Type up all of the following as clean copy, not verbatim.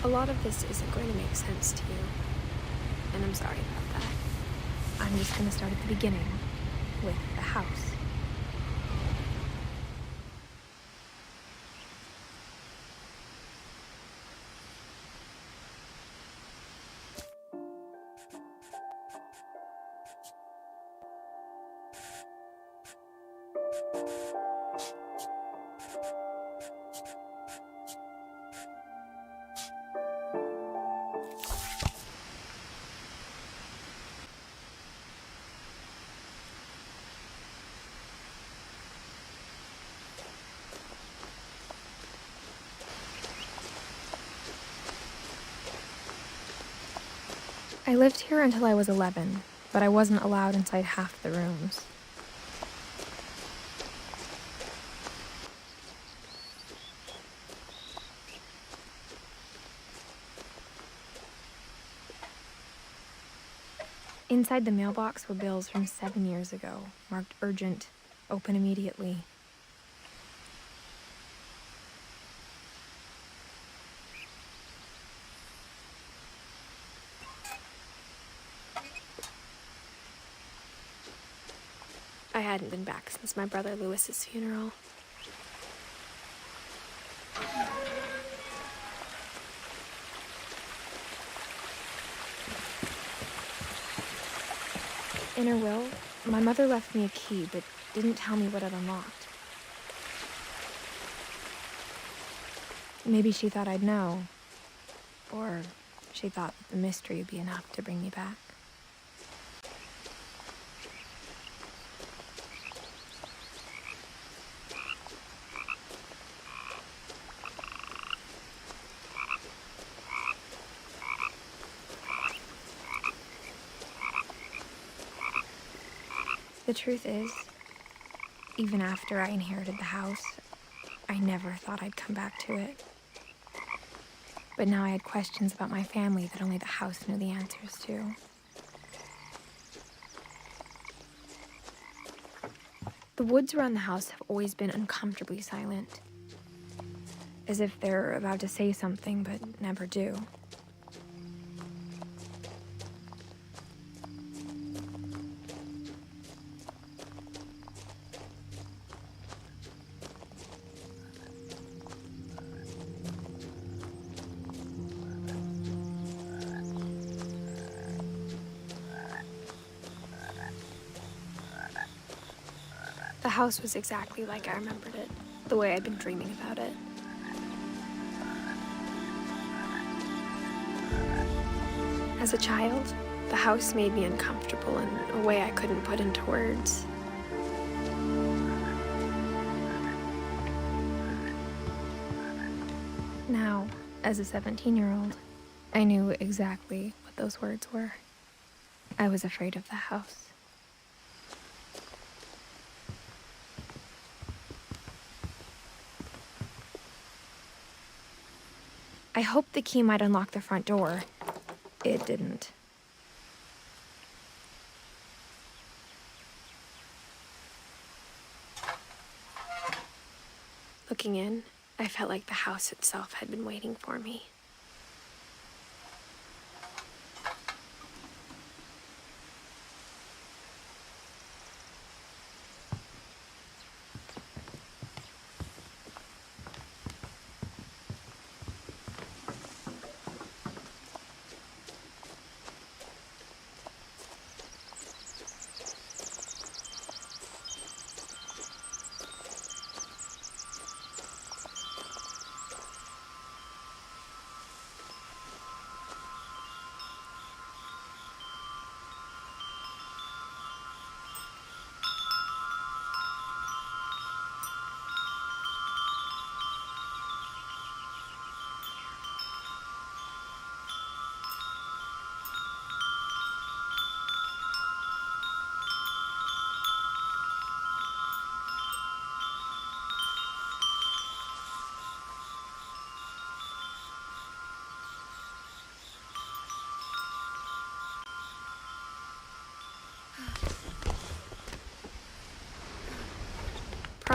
A lot of this isn't going to make sense to you, and I'm sorry about that. I'm just going to start at the beginning, with the house. I lived here until I was 11, but I wasn't allowed inside half the rooms. Inside the mailbox were bills from 7 years ago, marked urgent, open immediately. I hadn't been back since my brother Lewis's funeral. In her will, my mother left me a key, but didn't tell me what it unlocked. Maybe she thought I'd know, or she thought that the mystery would be enough to bring me back. The truth is, even after I inherited the house, I never thought I'd come back to it. But now I had questions about my family that only the house knew the answers to. The woods around the house have always been uncomfortably silent, as if they're about to say something but never do. The house was exactly like I remembered it, the way I'd been dreaming about it. As a child, the house made me uncomfortable in a way I couldn't put into words. Now, as a 17-year-old, I knew exactly what those words were. I was afraid of the house. I hoped the key might unlock the front door. It didn't. Looking in, I felt like the house itself had been waiting for me.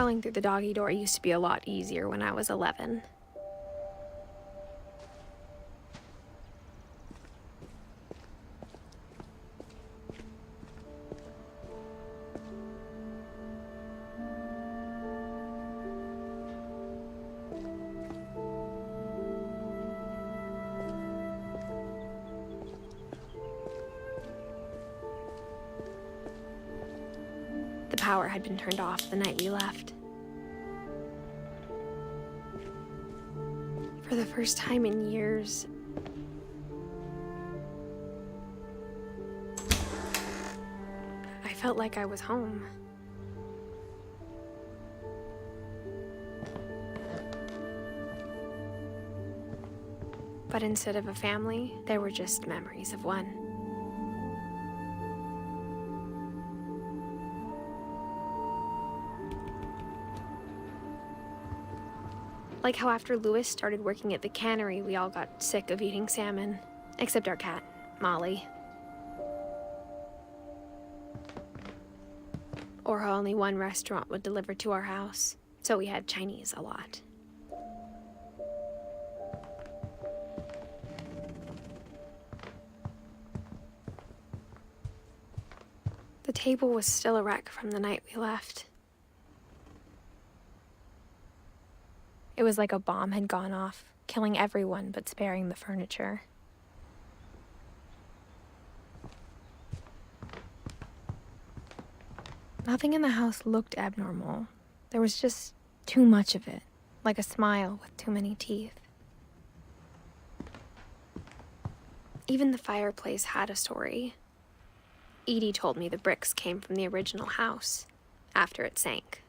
Crawling through the doggy door used to be a lot easier when I was 11. The power had been turned off the night we left. For the first time in years, I felt like I was home. But instead of a family, there were just memories of one. Like how after Louis started working at the cannery, we all got sick of eating salmon. Except our cat, Molly. Or how only one restaurant would deliver to our house, so we had Chinese a lot. The table was still a wreck from the night we left. It was like a bomb had gone off, killing everyone but sparing the furniture. Nothing in the house looked abnormal. There was just too much of it, like a smile with too many teeth. Even the fireplace had a story. Edie told me the bricks came from the original house, after it sank.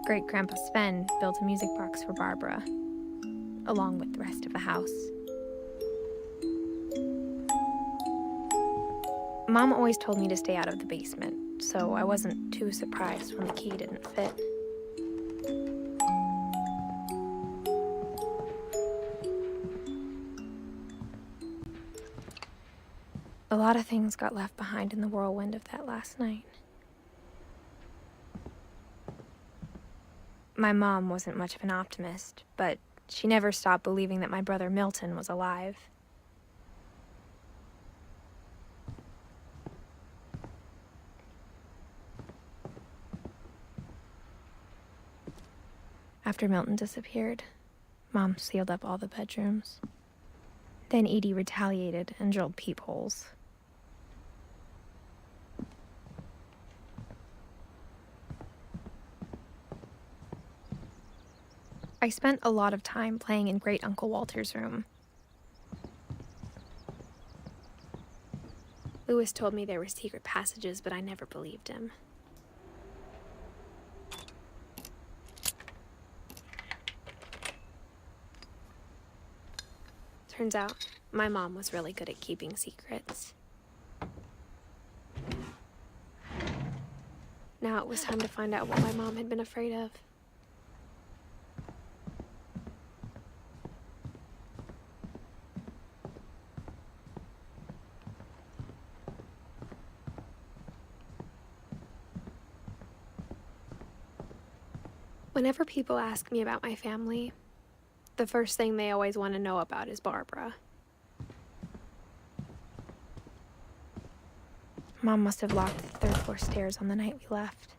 Great-Grandpa Sven built a music box for Barbara, along with the rest of the house. Mom always told me to stay out of the basement, so I wasn't too surprised when the key didn't fit. A lot of things got left behind in the whirlwind of that last night. My mom wasn't much of an optimist, but she never stopped believing that my brother Milton was alive. After Milton disappeared, Mom sealed up all the bedrooms. Then Edie retaliated and drilled peepholes. I spent a lot of time playing in Great Uncle Walter's room. Louis told me there were secret passages, but I never believed him. Turns out, my mom was really good at keeping secrets. Now it was time to find out what my mom had been afraid of. Whenever people ask me about my family, the first thing they always want to know about is Barbara. Mom must have locked the third floor stairs on the night we left.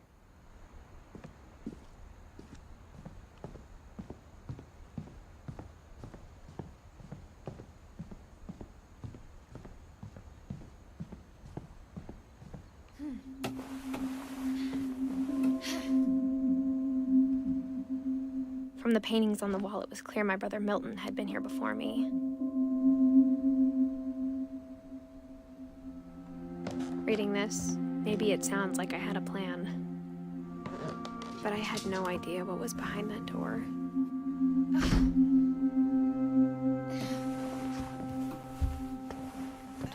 From the paintings on the wall, it was clear my brother Milton had been here before me. Reading this, maybe it sounds like I had a plan. But I had no idea what was behind that door.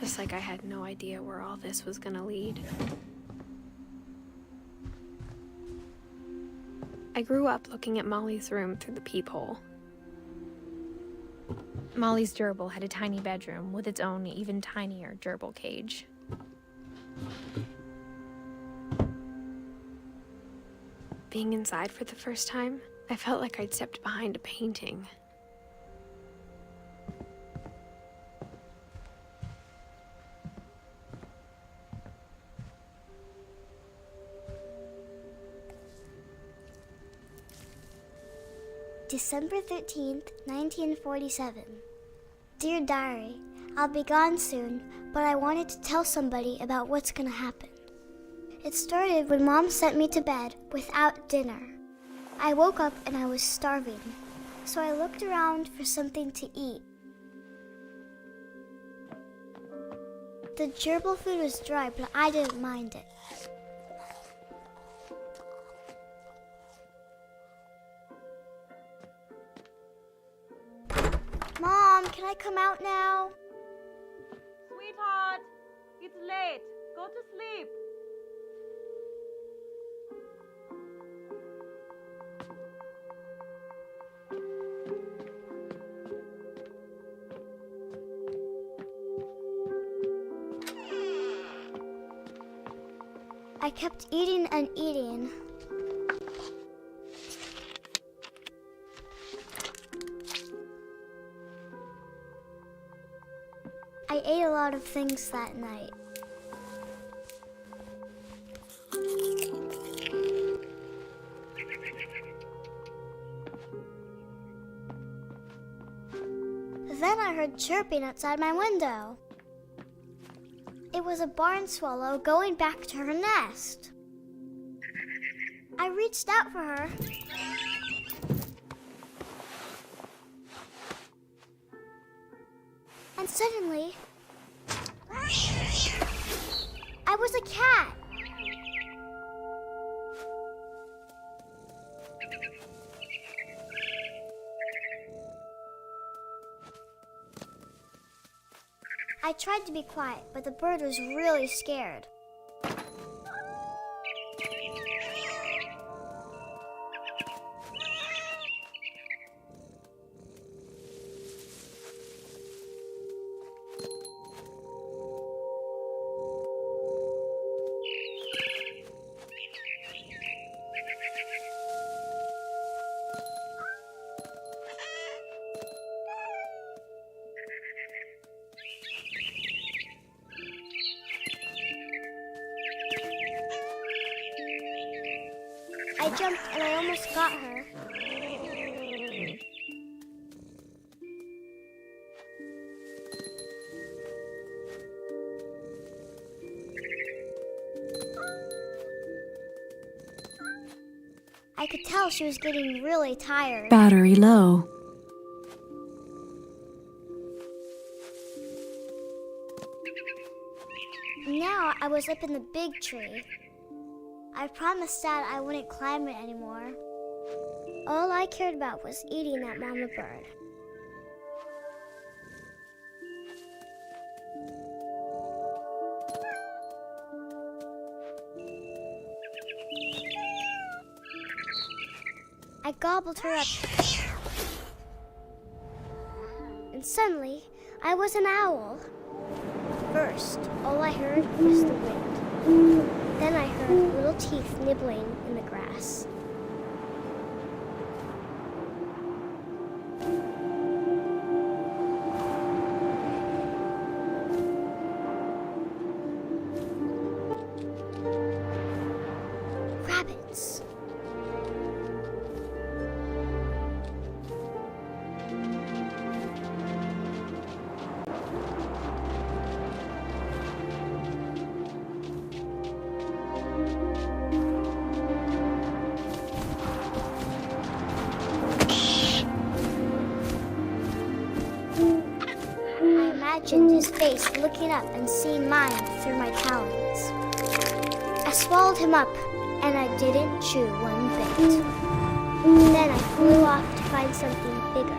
Just like I had no idea where all this was gonna lead. I grew up looking at Molly's room through the peephole. Molly's gerbil had a tiny bedroom with its own even tinier gerbil cage. Being inside for the first time, I felt like I'd stepped behind a painting. December 13th, 1947. Dear Diary, I'll be gone soon, but I wanted to tell somebody about what's gonna happen. It started when Mom sent me to bed without dinner. I woke up and I was starving, so I looked around for something to eat. The gerbil food was dry, but I didn't mind it. Mom, can I come out now? Sweetheart, it's late. Go to sleep. I kept eating and eating. I ate a lot of things that night. Then I heard chirping outside my window. It was a barn swallow going back to her nest. I reached out for her. And suddenly, I was a cat. I tried to be quiet, but the bird was really scared. I jumped and I almost got her. I could tell she was getting really tired. Battery low. Now I was up in the big tree. I promised Dad I wouldn't climb it anymore. All I cared about was eating that mama bird. I gobbled her up. And suddenly, I was an owl. First, all I heard was the wind. Then I heard little teeth nibbling in the grass. Rabbits. Imagined his face looking up and seeing mine through my talons. I swallowed him up, and I didn't chew one bit. Then I flew off to find something bigger.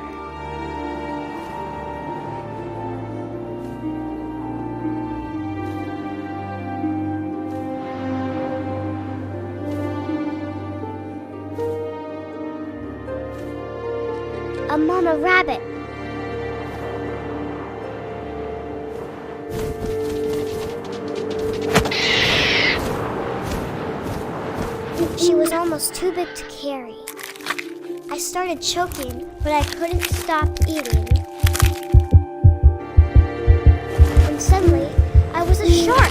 mama rabbit. She was almost too big to carry. I started choking, but I couldn't stop eating. And suddenly, I was a shark.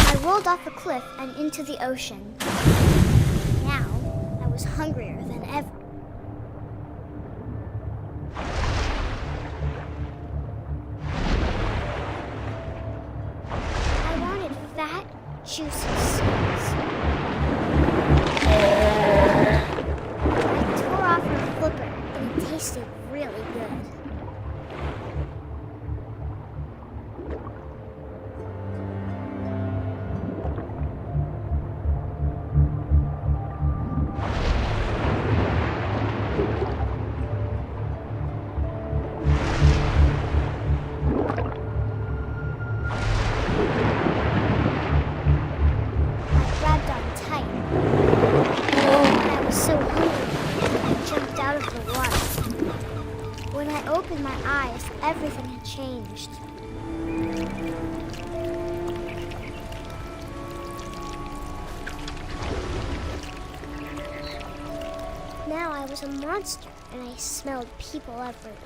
I rolled off a cliff and into the ocean. Now, I was hungrier than ever. I wanted fat, juicy seeds. I tore off her flipper, and it tasted really good. Everything had changed. Now I was a monster, and I smelled people everywhere.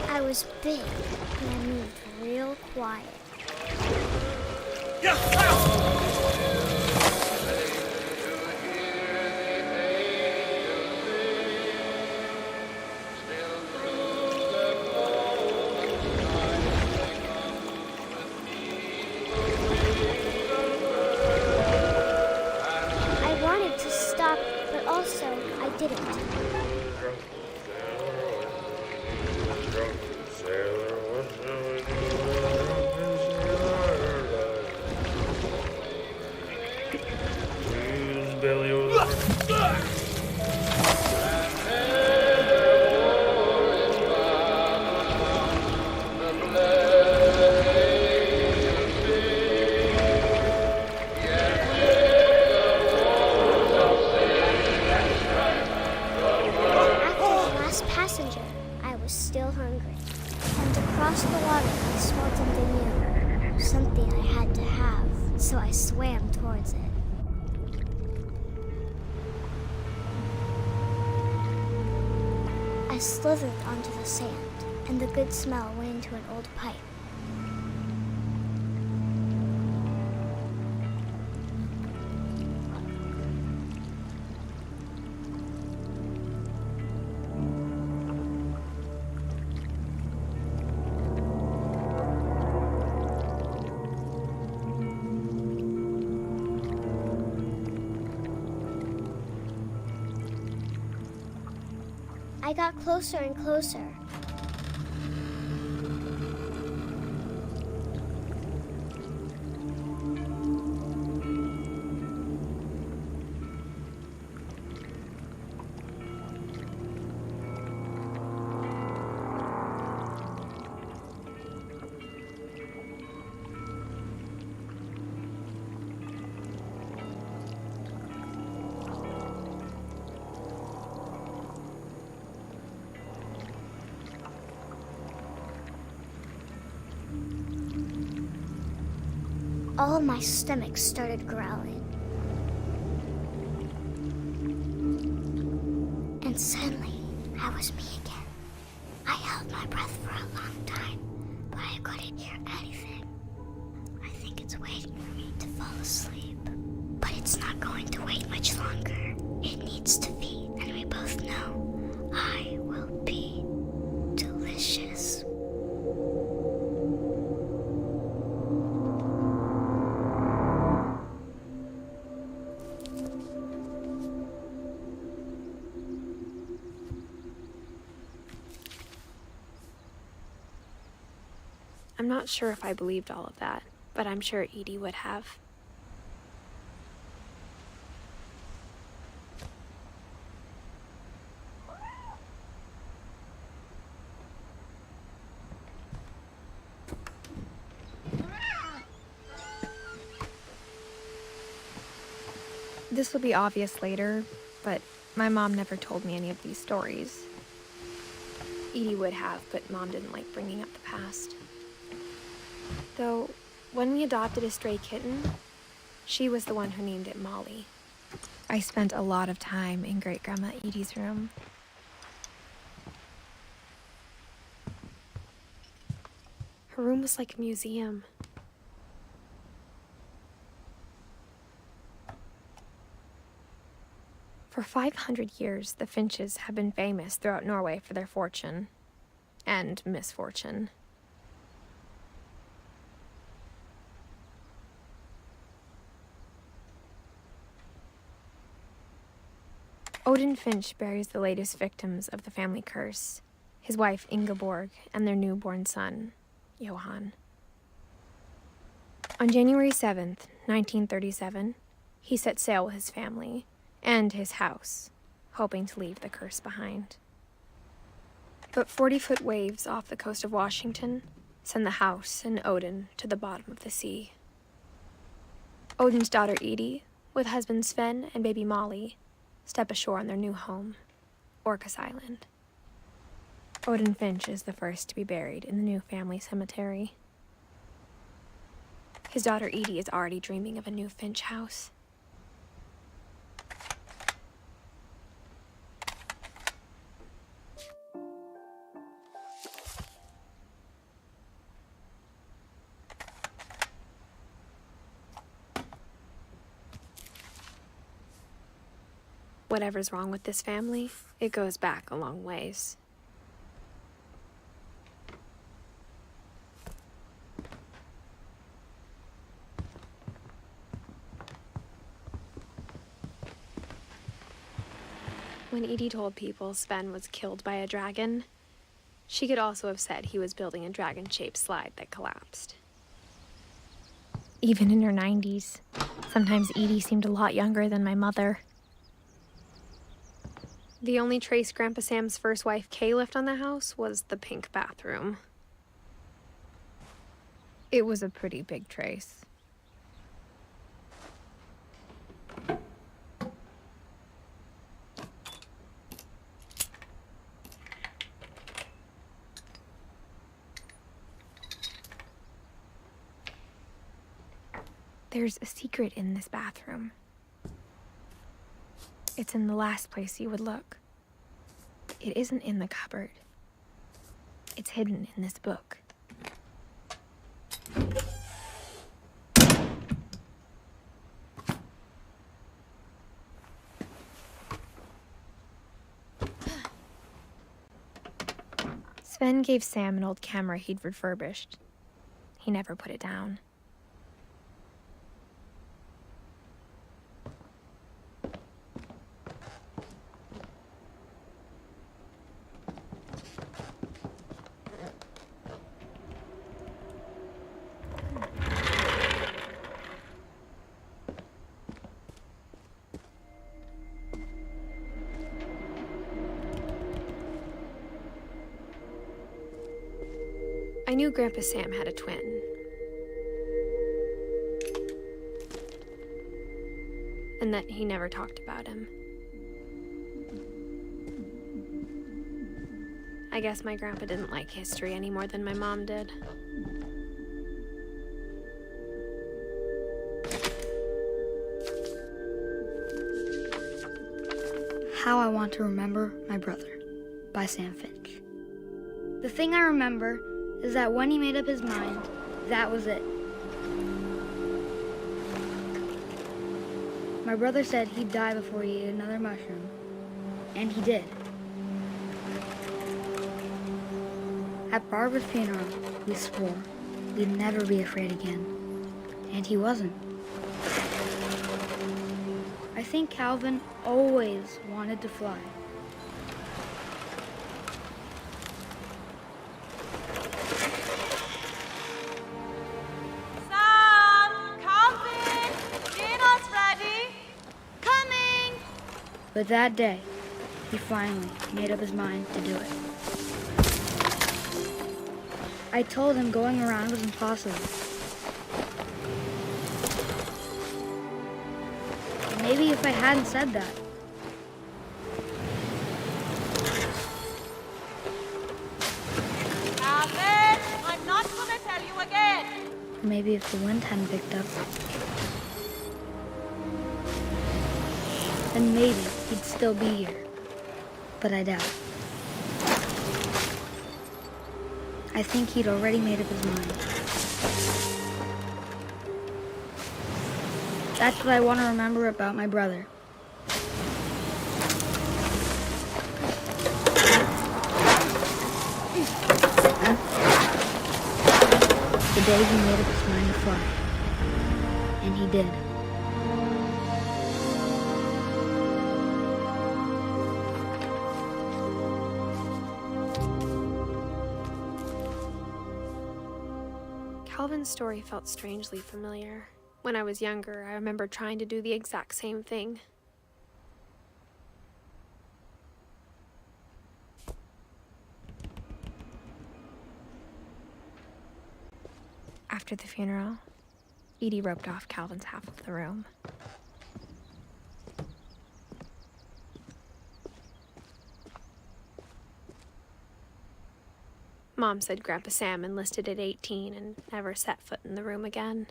I was big, and I moved real quiet. I wanted to stop, but also I didn't. Still hungry. And across the water, I smelled something new. Something I had to have, so I swam towards it. I slithered onto the sand, and the good smell went into an old pipe. I got closer and closer. All my stomach started growling. And suddenly, I was me again. I held my breath for a long time, but I couldn't hear anything. I think it's waiting for me to fall asleep. But it's not going to wait much longer. It needs to feed, and we both know I will be delicious. I'm not sure if I believed all of that, but I'm sure Edie would have. This will be obvious later, but my mom never told me any of these stories. Edie would have, but Mom didn't like bringing up the past. Though, when we adopted a stray kitten, she was the one who named it Molly. I spent a lot of time in Great-Grandma Edie's room. Her room was like a museum. For 500 years, the Finches have been famous throughout Norway for their fortune and misfortune. Odin Finch buries the latest victims of the family curse, his wife Ingeborg and their newborn son, Johan. On January 7th, 1937, he set sail with his family and his house, hoping to leave the curse behind. But 40-foot waves off the coast of Washington send the house and Odin to the bottom of the sea. Odin's daughter Edie, with husband Sven and baby Molly, step ashore on their new home, Orcas Island. Odin Finch is the first to be buried in the new family cemetery. His daughter Edie is already dreaming of a new Finch house. Whatever's wrong with this family, it goes back a long ways. When Edie told people Sven was killed by a dragon, she could also have said he was building a dragon-shaped slide that collapsed. Even in her 90s, sometimes Edie seemed a lot younger than my mother. The only trace Grandpa Sam's first wife, Kay, left on the house was the pink bathroom. It was a pretty big trace. There's a secret in this bathroom. It's in the last place you would look. It isn't in the cupboard. It's hidden in this book. Sven gave Sam an old camera he'd refurbished. He never put it down. I knew Grandpa Sam had a twin. And that he never talked about him. I guess my grandpa didn't like history any more than my mom did. How I Want to Remember My Brother by Sam Finch. The thing I remember is that when he made up his mind, that was it. My brother said he'd die before he ate another mushroom, And he did. At Barbara's funeral, we swore we'd never be afraid again. And he wasn't. I think Calvin always wanted to fly. Sam! Calvin! Dinner's ready! Coming! But that day, he finally made up his mind to do it. I told him going around was impossible. Maybe if I hadn't said that. Calvin! I'm not gonna tell you again! Or maybe if the wind hadn't picked up. Then maybe he'd still be here. But I doubt. I think he'd already made up his mind. That's what I want to remember about my brother. The day he made up his mind to fly. And he did. Calvin's story felt strangely familiar. When I was younger, I remember trying to do the exact same thing. After the funeral, Edie roped off Calvin's half of the room. Mom said Grandpa Sam enlisted at 18 and never set foot in the room again.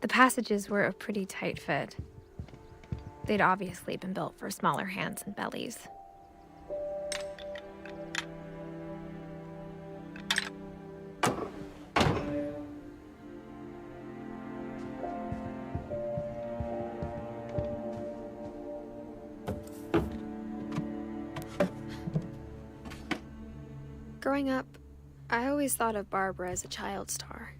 The passages were a pretty tight fit. They'd obviously been built for smaller hands and bellies. Growing up, I always thought of Barbara as a child star.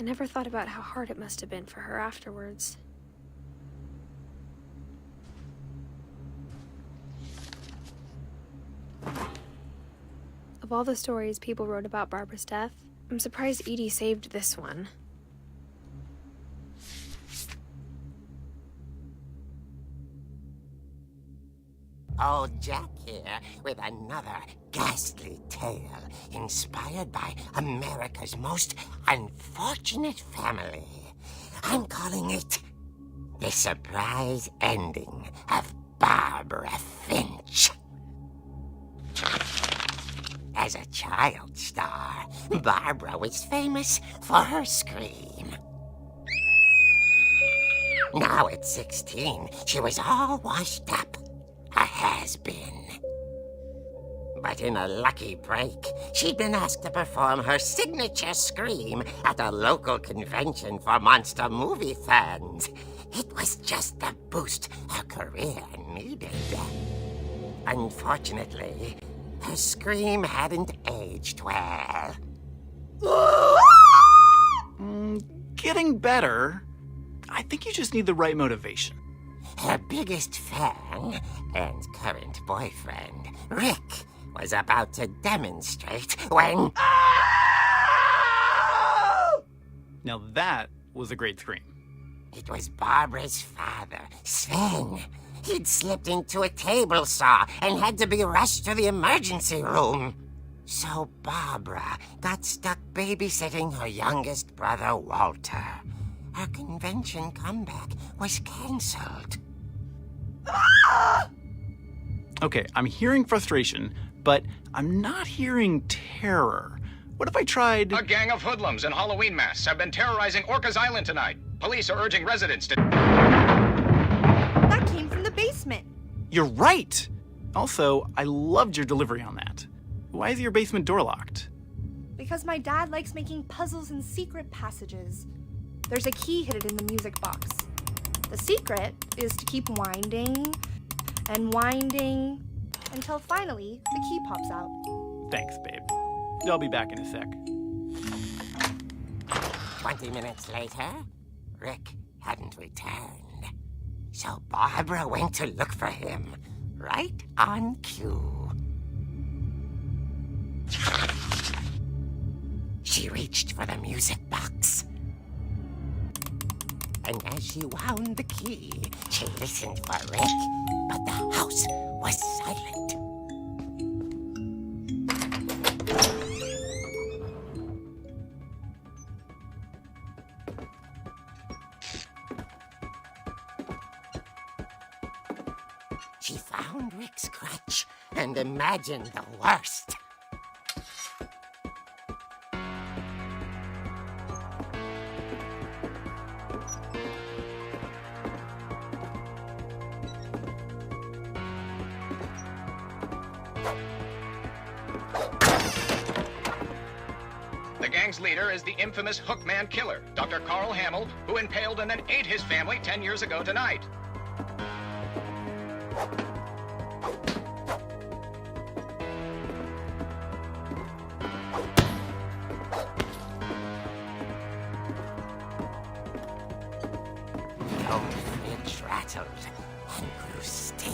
I never thought about how hard it must have been for her afterwards. Of all the stories people wrote about Barbara's death, I'm surprised Edie saved this one. Old Jack here with another ghastly tale inspired by America's most unfortunate family. I'm calling it the surprise ending of Barbara Finch. As a child star, Barbara was famous for her scream. Now at 16, she was all washed up, a has-been. But in a lucky break, she'd been asked to perform her signature scream at a local convention for monster movie fans. It was just the boost her career needed. Unfortunately, her scream hadn't aged well. Getting better. I think you just need the right motivation. Her biggest fan and current boyfriend, Rick, was about to demonstrate when... Now that was a great scream. It was Barbara's father, Sven. He'd slipped into a table saw and had to be rushed to the emergency room. So Barbara got stuck babysitting her youngest brother, Walter. Her convention comeback was cancelled. Okay, I'm hearing frustration, but I'm not hearing terror. What if I tried... A gang of hoodlums in Halloween masks have been terrorizing Orcas Island tonight. Police are urging residents to... That came from the basement. You're right! Also, I loved your delivery on that. Why is your basement door locked? Because my dad likes making puzzles and secret passages. There's a key hidden in the music box. The secret is to keep winding and winding until finally the key pops out. Thanks, babe. I'll be back in a sec. 20 minutes later, Rick hadn't returned. So Barbara went to look for him, right on cue. She reached for the music box. And as she wound the key, she listened for Rick, but the house was silent. She found Rick's crutch and imagined the worst. The gang's leader is the infamous Hookman killer, Dr. Carl Hamill, who impaled and then ate his family 10 years ago tonight. The old fridge rattled and grew still.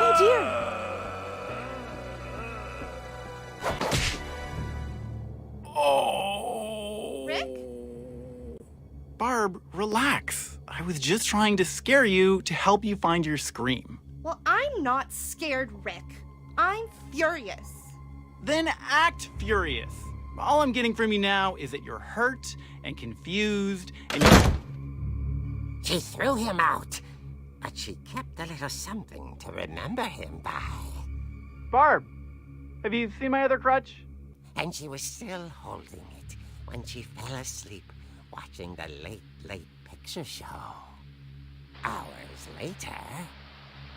Oh dear! Rick? Barb, relax. I was just trying to scare you to help you find your scream. Well, I'm not scared, Rick. I'm furious. Then act furious. All I'm getting from you now is that you're hurt and confused and She threw him out, but she kept a little something to remember him by. Barb, have you seen my other crutch? And she was still holding it when she fell asleep watching the late picture show. Hours later...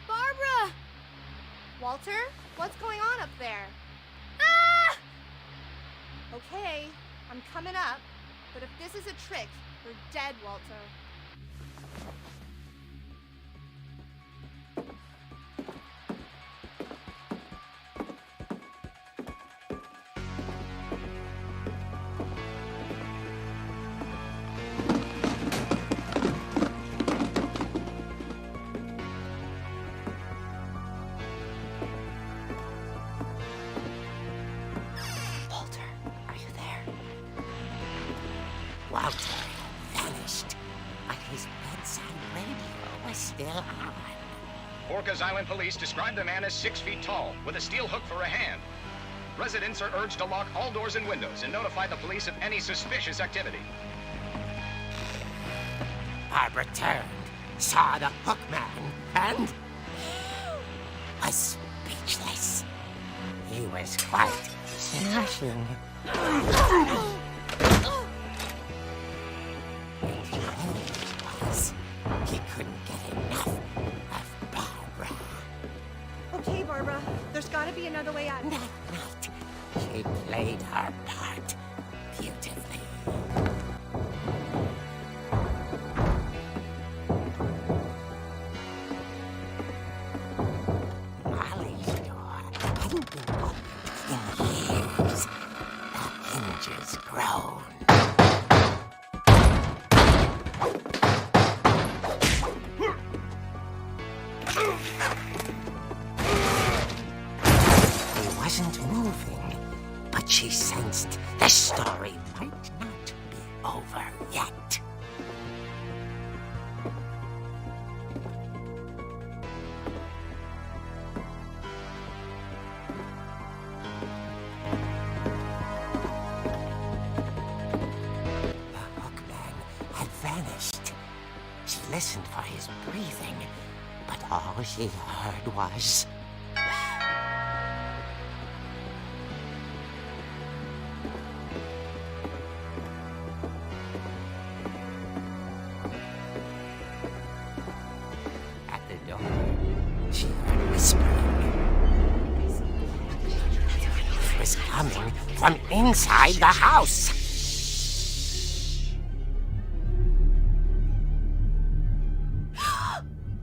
Barbara! Walter, what's going on up there? Ah! Okay, I'm coming up, but if this is a trick, you're dead, Walter. Walter vanished, but his bedside radio was still on. Orcas Island police described the man as 6 feet tall, with a steel hook for a hand. Residents are urged to lock all doors and windows and notify the police of any suspicious activity. Barbara turned, saw the hook man, and was speechless. He was quite smashing. And he was. He couldn't get enough of Barbara. Okay, Barbara, there's gotta be another way out. That night, she played her part beautifully. Molly's door hadn't been opened in years. The hinges groaned. He wasn't moving, but she sensed the story might not be over yet. The hookman had vanished. She listened for his breathing, but all she heard was... At the door, she heard whispering. It was coming from inside the house.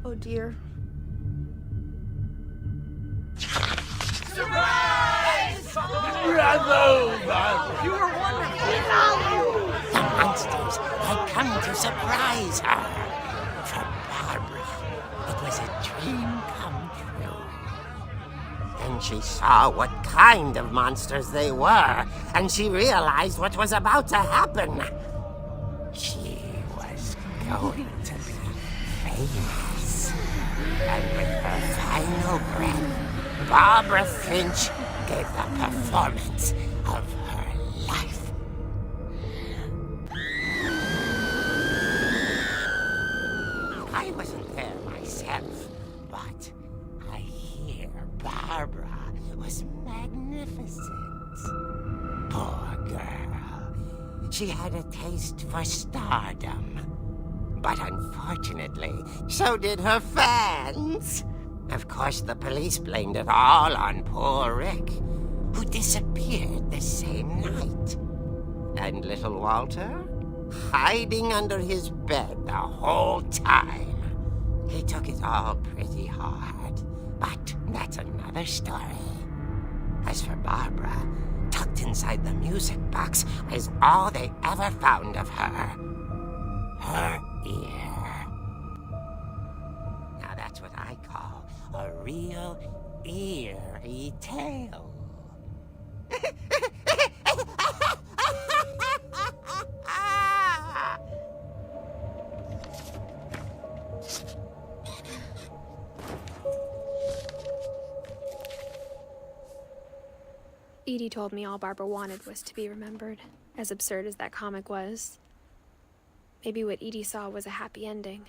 Oh dear. The monsters had come to surprise her. For Barbara, it was a dream come true. Then she saw what kind of monsters they were, and she realized what was about to happen. She was going to be famous. And with her final breath, Barbara Finch gave the performance of her life. I wasn't there myself, but I hear Barbara was magnificent. Poor girl. She had a taste for stardom. But unfortunately, so did her fans. Of course, the police blamed it all on poor Rick, who disappeared the same night. And little Walter? Hiding under his bed the whole time. He took it all pretty hard, but that's another story. As for Barbara, tucked inside the music box was all they ever found of her. Her ear. Now that's what I call a real eerie tale. Edie told me all Barbara wanted was to be remembered, as absurd as that comic was. Maybe what Edie saw was a happy ending.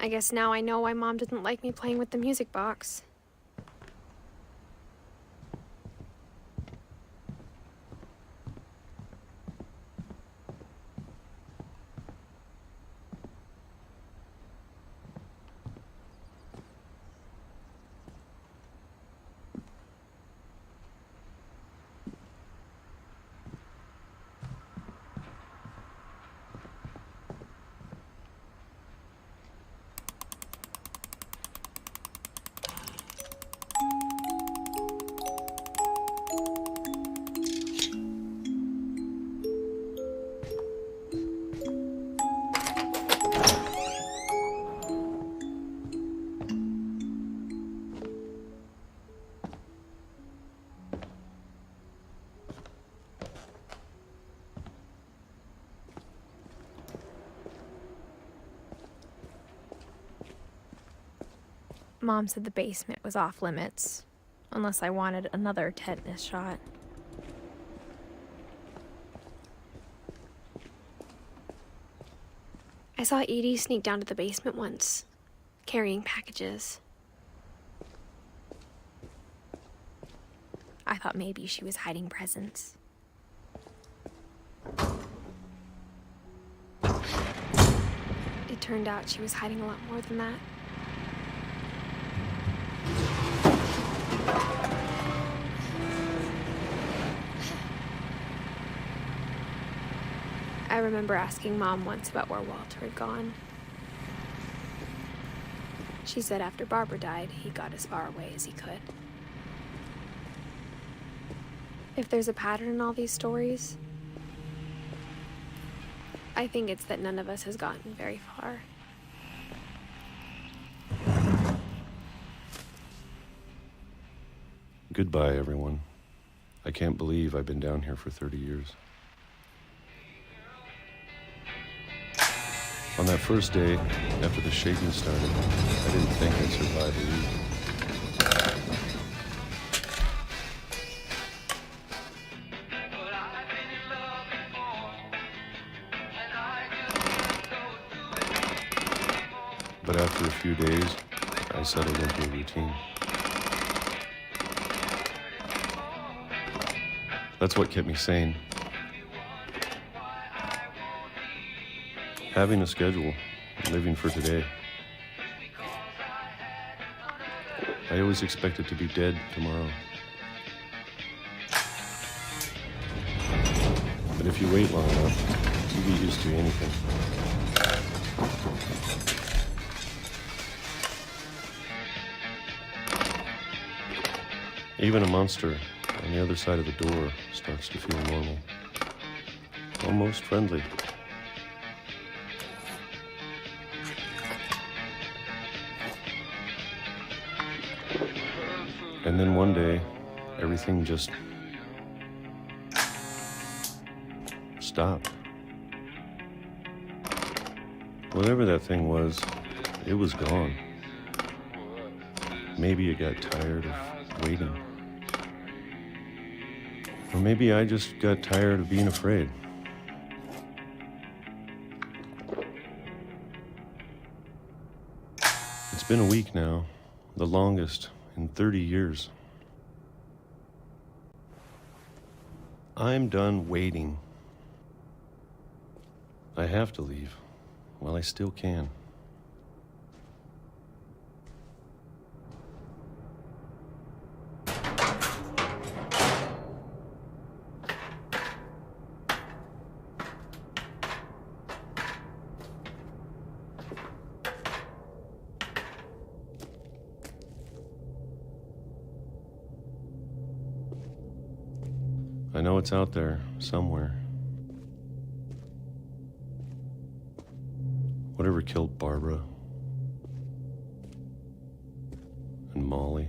I guess now I know why Mom didn't like me playing with the music box. Mom said the basement was off limits, unless I wanted another tetanus shot. I saw Edie sneak down to the basement once, carrying packages. I thought maybe she was hiding presents. It turned out she was hiding a lot more than that. I remember asking Mom once about where Walter had gone. She said after Barbara died, he got as far away as he could. If there's a pattern in all these stories, I think it's that none of us has gotten very far. Goodbye, everyone. I can't believe I've been down here for 30 years. On that first day, after the shaking started, I didn't think I'd survive a week. But after a few days, I settled into a routine. That's what kept me sane. Having a schedule, living for today. I always expected to be dead tomorrow. But if you wait long enough, you get used to anything. Even a monster on the other side of the door starts to feel normal. Almost friendly. And then one day, everything just stopped. Whatever that thing was, it was gone. Maybe it got tired of waiting. Or maybe I just got tired of being afraid. It's been a week now, the longest in 30 years. I'm done waiting. I have to leave while I still can. I know it's out there somewhere. Whatever killed Barbara and Molly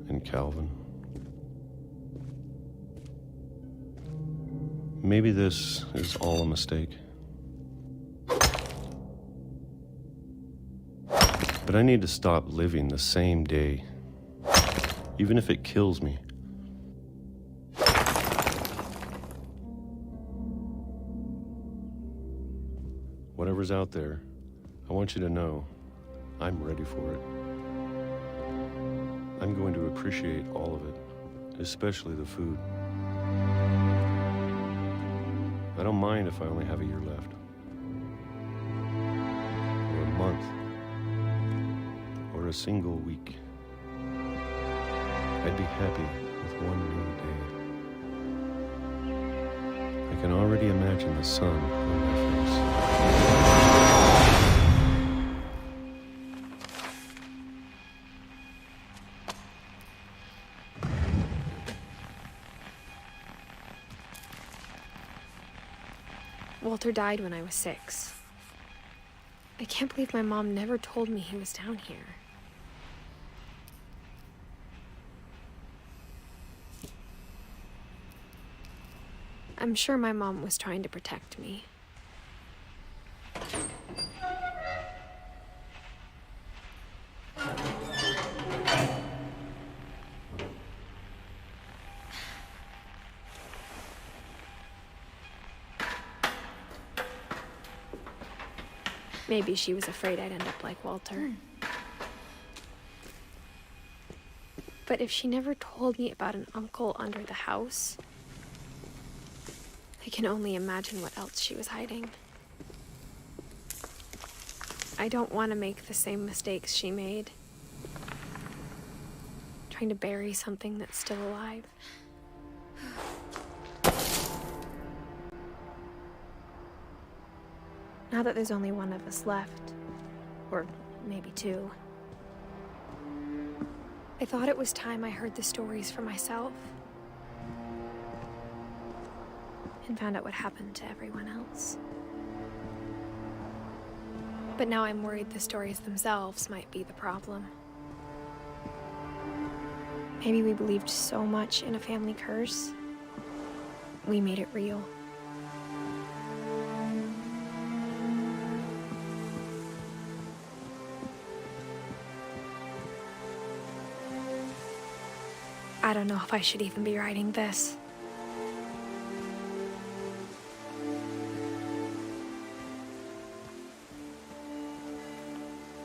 and Calvin. Maybe this is all a mistake. But I need to stop living the same day, even if it kills me. Whatever's out there, I want you to know I'm ready for it. I'm going to appreciate all of it, especially the food. I don't mind if I only have a year left, or a month, or a single week. I'd be happy with one new day. I can already imagine the sun on my face. Walter died when I was 6. I can't believe my mom never told me he was down here. I'm sure my mom was trying to protect me. Maybe she was afraid I'd end up like Walter. But if she never told me about an uncle under the house, I can only imagine what else she was hiding. I don't want to make the same mistakes she made. Trying to bury something that's still alive. Now that there's only one of us left, or maybe two, I thought it was time I heard the stories for myself and found out what happened to everyone else. But now I'm worried the stories themselves might be the problem. Maybe we believed so much in a family curse, we made it real. I don't know if I should even be writing this.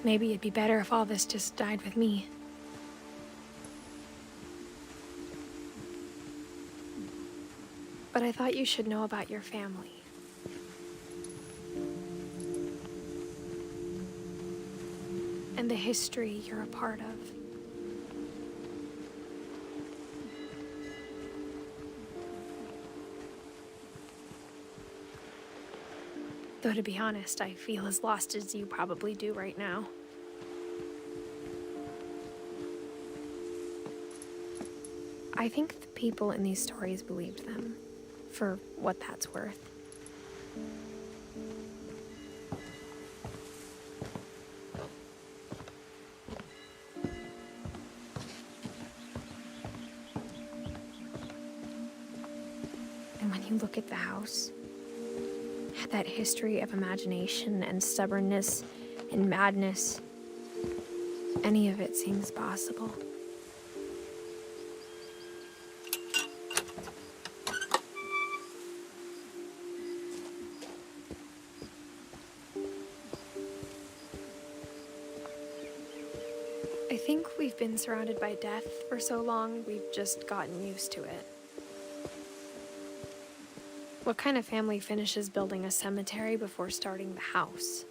Maybe it'd be better if all this just died with me. But I thought you should know about your family. And the history you're a part of. Though to be honest, I feel as lost as you probably do right now. I think the people in these stories believed them, for what that's worth. And when you look at the house, that history of imagination and stubbornness and madness, any of it seems possible. I think we've been surrounded by death for so long, we've just gotten used to it. What kind of family finishes building a cemetery before starting the house?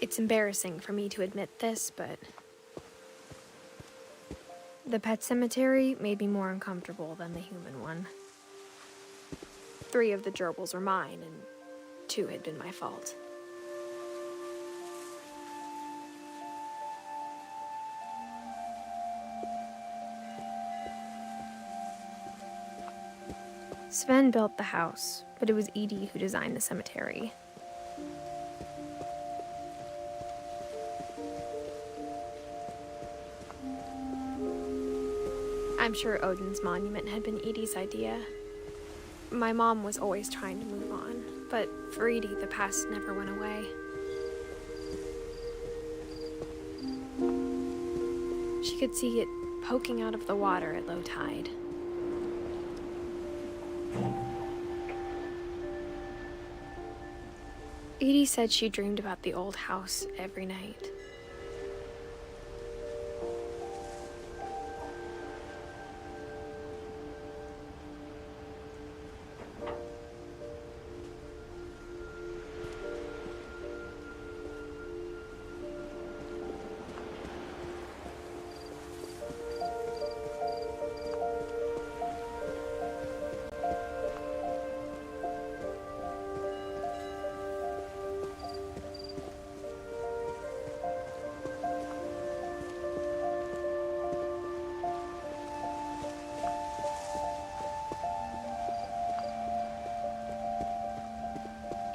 It's embarrassing for me to admit this, but the pet cemetery made me more uncomfortable than the human one. 3 of the gerbils were mine, and 2 had been my fault. Sven built the house, but it was Edie who designed the cemetery. I'm sure Odin's monument had been Edie's idea. My mom was always trying to move on, but for Edie, the past never went away. She could see it poking out of the water at low tide. Edie said she dreamed about the old house every night.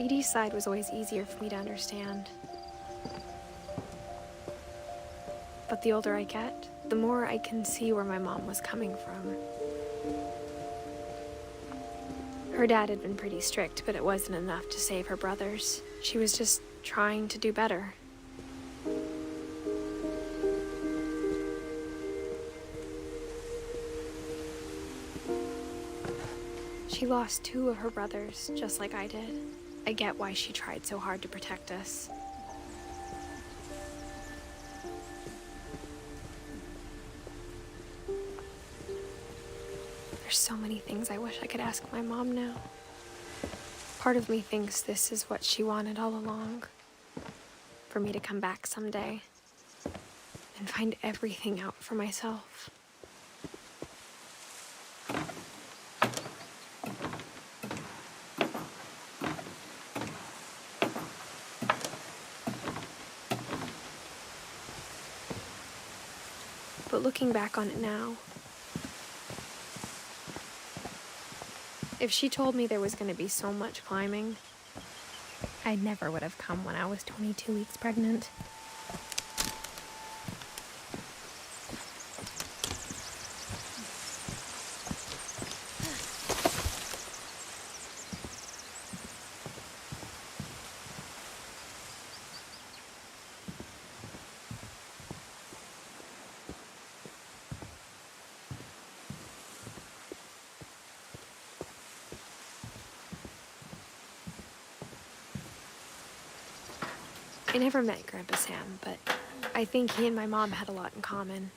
Edie's side was always easier for me to understand. But the older I get, the more I can see where my mom was coming from. Her dad had been pretty strict, but it wasn't enough to save her brothers. She was just trying to do better. She lost 2 of her brothers, just like I did. I get why she tried so hard to protect us. There's so many things I wish I could ask my mom now. Part of me thinks this is what she wanted all along. For me to come back someday and find everything out for myself. But looking back on it now, if she told me there was going to be so much climbing, I never would have come when I was 22 weeks pregnant. I never met Grandpa Sam, but I think he and my mom had a lot in common.